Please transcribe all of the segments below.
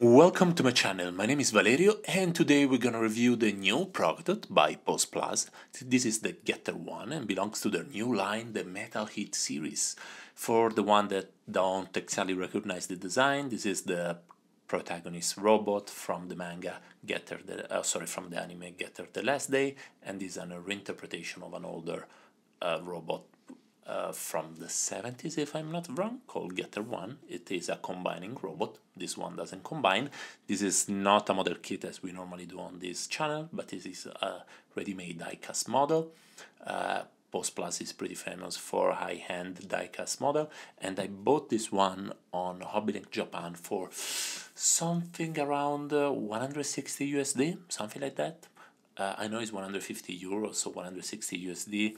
Welcome to my channel, my name is Valerio and today we're gonna review the new product by Post Plus. This is the Getter one and belongs to their new line, the Metal Heat series. For the one that don't exactly recognize the design, this is the protagonist robot from the manga from the anime Getter the Last Day, and this is an reinterpretation of an older robot from the 70s, if I'm not wrong, called Getter 1. It is a combining robot. This one doesn't combine. This is not a model kit as we normally do on this channel, but this is a ready-made die-cast model. Post Plus is pretty famous for high-end die-cast model, and I bought this one on Hobbylink Japan for something around 160 USD, something like that. I know it's 150 euros, so 160 USD,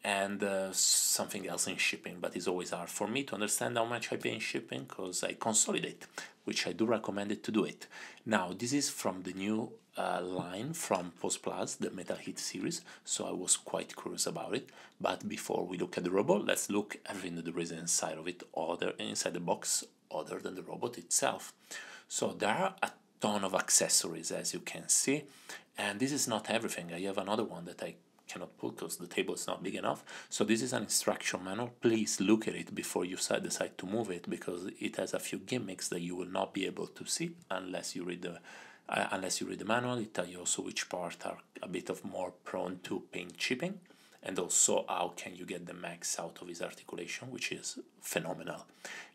and something else in shipping, but it's always hard for me to understand how much I pay in shipping because I consolidate, which I do recommend it to do it. Now, this is from the new line from Post Plus, the Metal Heat series, so I was quite curious about it. But before we look at the robot, let's look at everything that there is inside of it, inside the box, other than the robot itself. So there are a ton of accessories, as you can see, and this is not everything. I have another one that I cannot put because the table is not big enough. So this is an instruction manual. Please look at it before you decide to move it, because it has a few gimmicks that you will not be able to see unless you read the manual. It tells you also which parts are a bit of more prone to paint chipping, and also how can you get the max out of his articulation, which is phenomenal.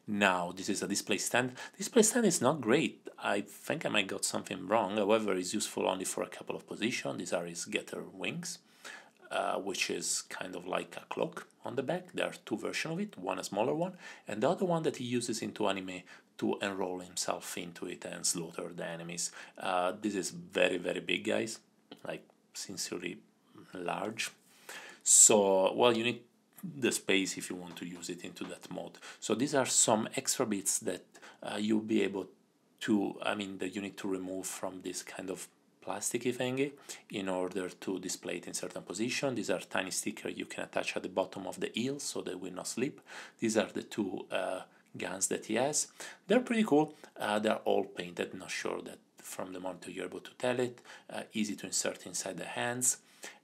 Now, this is a display stand. Display stand is not great. I think I might got something wrong. However, it's useful only for a couple of positions. These are his Getter wings. Which is kind of like a cloak on the back. There are two versions of it, one a smaller one, and the other one that he uses into anime to enroll himself into it and slaughter the enemies. This is very, very big, guys, like sincerely large. So, well, you need the space if you want to use it into that mode. So these are some extra bits that you'll be able to, that you need to remove from this kind of plasticky thingy in order to display it in certain position. These are tiny stickers you can attach at the bottom of the heel so they will not slip. These are the two guns that he has. They're pretty cool. They're all painted, not sure that from the monitor you're able to tell it. Easy to insert inside the hands,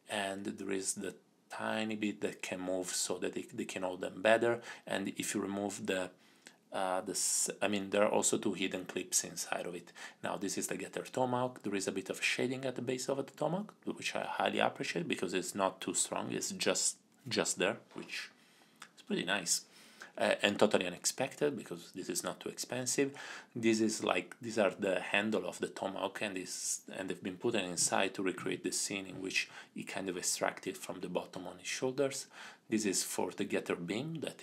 and there is the tiny bit that can move so that they can hold them better. And if you remove there are also two hidden clips inside of it. Now, this is the Getter Tomahawk. There is a bit of shading at the base of the Tomahawk, which I highly appreciate because it's not too strong. It's just there, which is pretty nice. And totally unexpected because this is not too expensive. These are the handle of the Tomahawk, and they've been put inside to recreate the scene in which he kind of extracted from the bottom on his shoulders. This is for the Getter beam that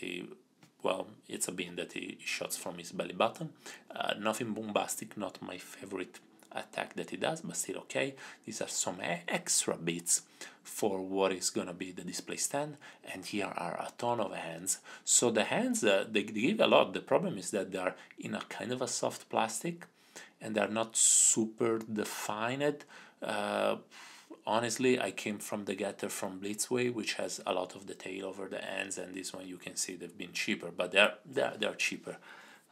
it's a beam that he shots from his belly button. Nothing bombastic, not my favorite attack that he does, but still okay. These are some extra bits for what is gonna be the display stand, and here are a ton of hands. So the hands, they give a lot. The problem is that they are in a kind of a soft plastic, and they're not super defined. Honestly, I came from the Getter from Blitzway, which has a lot of detail over the ends, and this one you can see they've been cheaper, but they're cheaper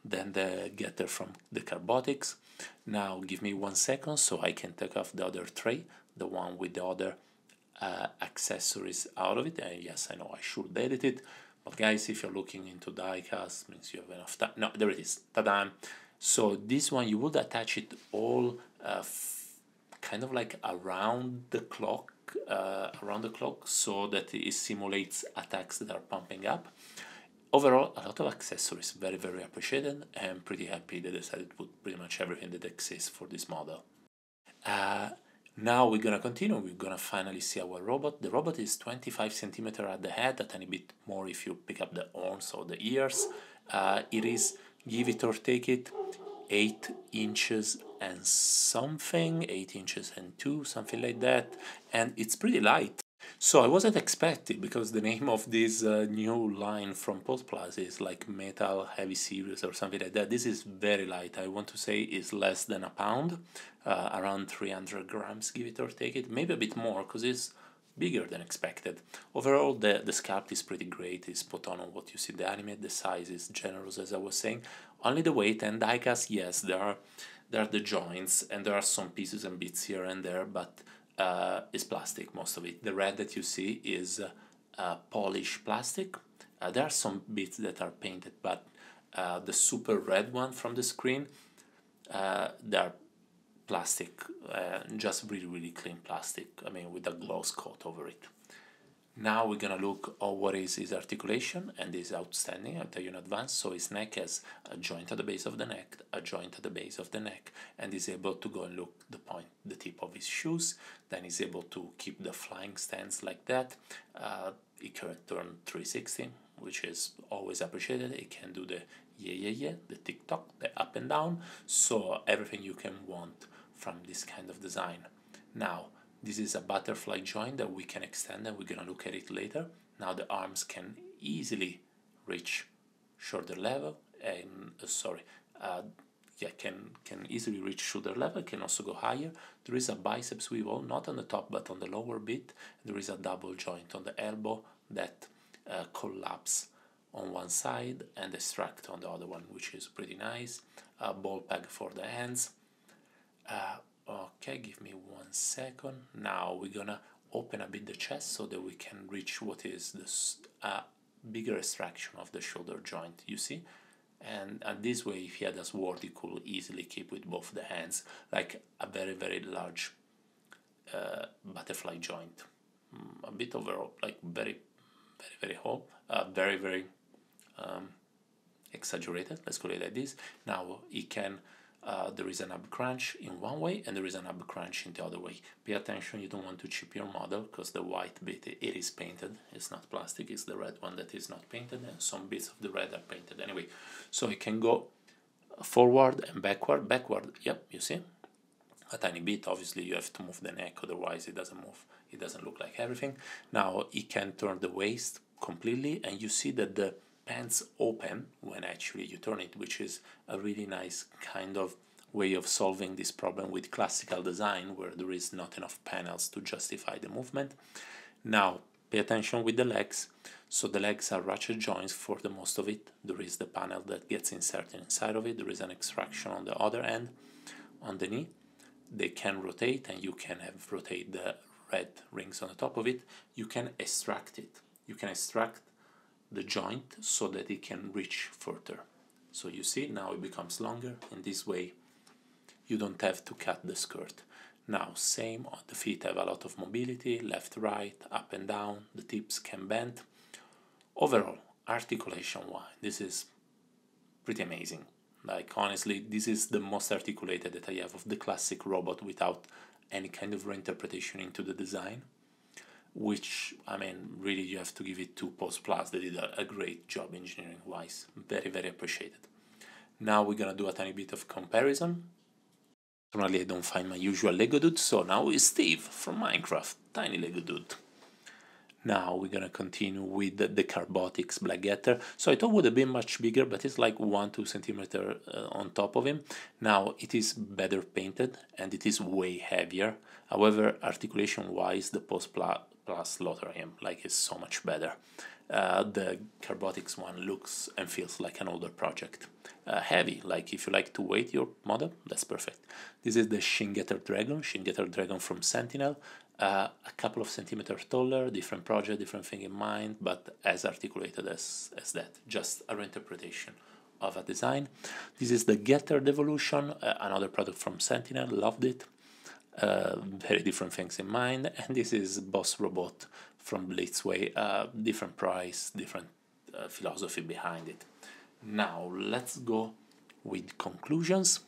than the Getter from the Carbotics. Now give me 1 second so I can take off the other tray, the one with the other accessories out of it. And yes, I know I should edit it, but guys, if you're looking into diecast, means you have enough time. No, there it is. Ta-da! So this one you would attach it all kind of like around the clock, so that it simulates attacks that are pumping up. Overall, a lot of accessories, very, very appreciated, and pretty happy they decided to put pretty much everything that exists for this model. Now we're gonna continue. We're gonna finally see our robot. The robot is 25 centimeters at the head, a tiny bit more if you pick up the horns or the ears. It is, give it or take it, 8 inches and something, 8 inches and 2, something like that, and it's pretty light. So I wasn't expecting, because the name of this new line from Post Plus is like Metal Heavy Series or something like that. This is very light. I want to say it's less than a pound, around 300 grams, give it or take it, maybe a bit more because it's bigger than expected. Overall, the sculpt is pretty great. It's spot on what you see in the anime. The size is generous, as I was saying. Only the weight and diecast, yes, there are the joints, and there are some pieces and bits here and there, but it's plastic, most of it. The red that you see is polished plastic. There are some bits that are painted, but the super red one from the screen, they're plastic, just really clean plastic, I mean, with a gloss coat over it. Now we're gonna look at what is his articulation, and this is outstanding, I'll tell you in advance. So his neck has a joint at the base of the neck, a joint at the base of the neck, and is able to go and look the tip of his shoes. Then he's able to keep the flying stance like that. He can turn 360, which is always appreciated. He can do the yeah, the tick-tock, the up and down, so everything you can want from this kind of design. Now, this is a butterfly joint that we can extend, and we're gonna look at it later. Now the arms can easily reach shoulder level, and can easily reach shoulder level, can also go higher. There is a biceps swivel, not on the top but on the lower bit. There is a double joint on the elbow that collapse on one side and extract on the other one, which is pretty nice. A ball peg for the hands. Okay, give me 1 second. Now we're gonna open a bit the chest so that we can reach what is this bigger extraction of the shoulder joint, you see? And this way, if he had a sword, he could easily keep with both the hands, like a very large butterfly joint. A bit overall, like very whole, very exaggerated, let's call it like this. Now he can there is an ab crunch in one way, and there is an ab crunch in the other way. Pay attention, you don't want to chip your model, because the white bit, it is painted, it's not plastic, it's the red one that is not painted, and some bits of the red are painted anyway. So it can go forward and backward, yep, you see, a tiny bit. Obviously you have to move the neck, otherwise it doesn't move, it doesn't look like everything. Now it can turn the waist completely, and you see that the pants open when actually you turn it, which is a really nice kind of way of solving this problem with classical design, where there is not enough panels to justify the movement. Now pay attention with the legs. So the legs are ratchet joints for the most of it. There is the panel that gets inserted inside of it. There is an extraction on the other end. On the knee, they can rotate, and you can have rotate the red rings on the top of it. You can extract it. You can extract the joint so that it can reach further. So you see, now it becomes longer. In this way you don't have to cut the skirt. Now same on the feet, have a lot of mobility, left, right, up and down, the tips can bend. Overall, articulation wise, this is pretty amazing. Like honestly, this is the most articulated that I have of the classic robot without any kind of reinterpretation into the design, which, I mean, really you have to give it to Post Plus. They did a great job engineering wise, very appreciated. Now we're gonna do a tiny bit of comparison. Normally I don't find my usual Lego dude, so now is Steve from Minecraft, tiny Lego dude. Now we're gonna continue with the Carbotics Black Getter. So I thought it would have been much bigger, but it's like 1-2 centimeters on top of him. Now it is better painted and it is way heavier. However, articulation wise, the Post Plus Lotharium, like, is so much better. The Carbotics one looks and feels like an older project. Heavy, like if you like to weight your model, that's perfect. This is the Shin Getter Dragon from Sentinel. A couple of centimeters taller, different project, different thing in mind, but as articulated as that, just a reinterpretation of a design. This is the Getter Devolution, another product from Sentinel, loved it. Very different things in mind. And this is Boss Robot from Blitzway, different price, different philosophy behind it. Now let's go with conclusions.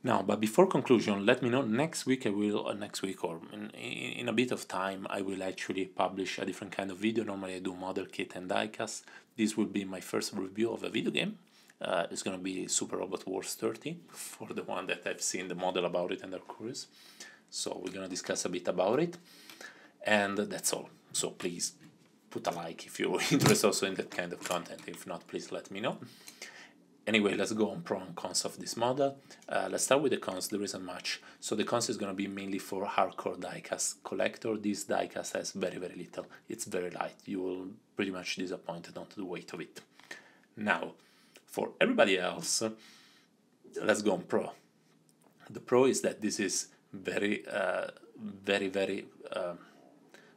Now, but before conclusion, let me know next week I will, next week or in a bit of time, I will actually publish a different kind of video. Normally I do model kit and diecast. This will be my first review of a video game. It's going to be Super Robot Wars 30 for the one that I've seen the model about it and are curious. So we're going to discuss a bit about it. And that's all. So please put a like if you're interested also in that kind of content. If not, please let me know. Anyway, let's go on pro and cons of this model. Let's start with the cons. There isn't much. So the cons is going to be mainly for hardcore diecast collector. This diecast has very little. It's very light. You will pretty much disappointed onto the weight of it. Now, for everybody else, let's go on Pro. The Pro is that this is very, very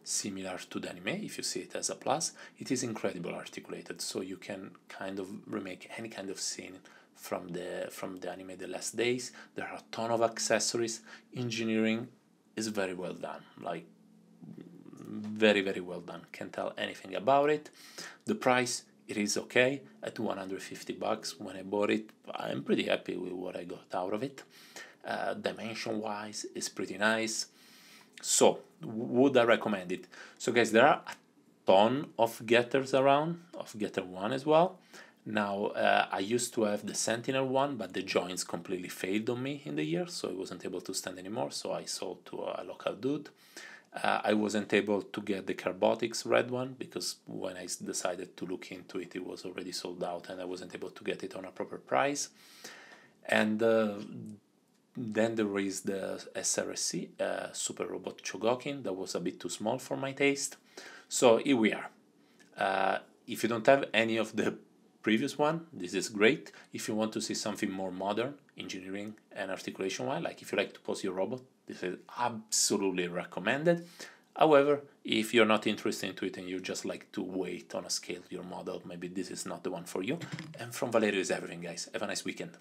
similar to the anime. If you see it as a plus, it is incredibly articulated, so you can kind of remake any kind of scene from the anime The Last Days. There are a ton of accessories. Engineering is very well done, like very well done. Can't tell anything about it. The price, it is okay at 150 bucks. When I bought it, I'm pretty happy with what I got out of it. Dimension wise, it's pretty nice. So would I recommend it? So guys, there are a ton of getters around, of Getter 1 as well. Now I used to have the Sentinel one, but the joints completely failed on me in the year, so I wasn't able to stand anymore, so I sold to a local dude. I wasn't able to get the Carbotics red one because when I decided to look into it, it was already sold out and I wasn't able to get it on a proper price. And then there is the SRSC Super Robot Chogokin that was a bit too small for my taste. So here we are. If you don't have any of the previous one, this is great. If you want to see something more modern, engineering and articulation wise, like if you like to pose your robot, this is absolutely recommended. However, if you're not interested into it and you just like to wait on a scale your model, maybe this is not the one for you. And from Valerio is everything, guys. Have a nice weekend.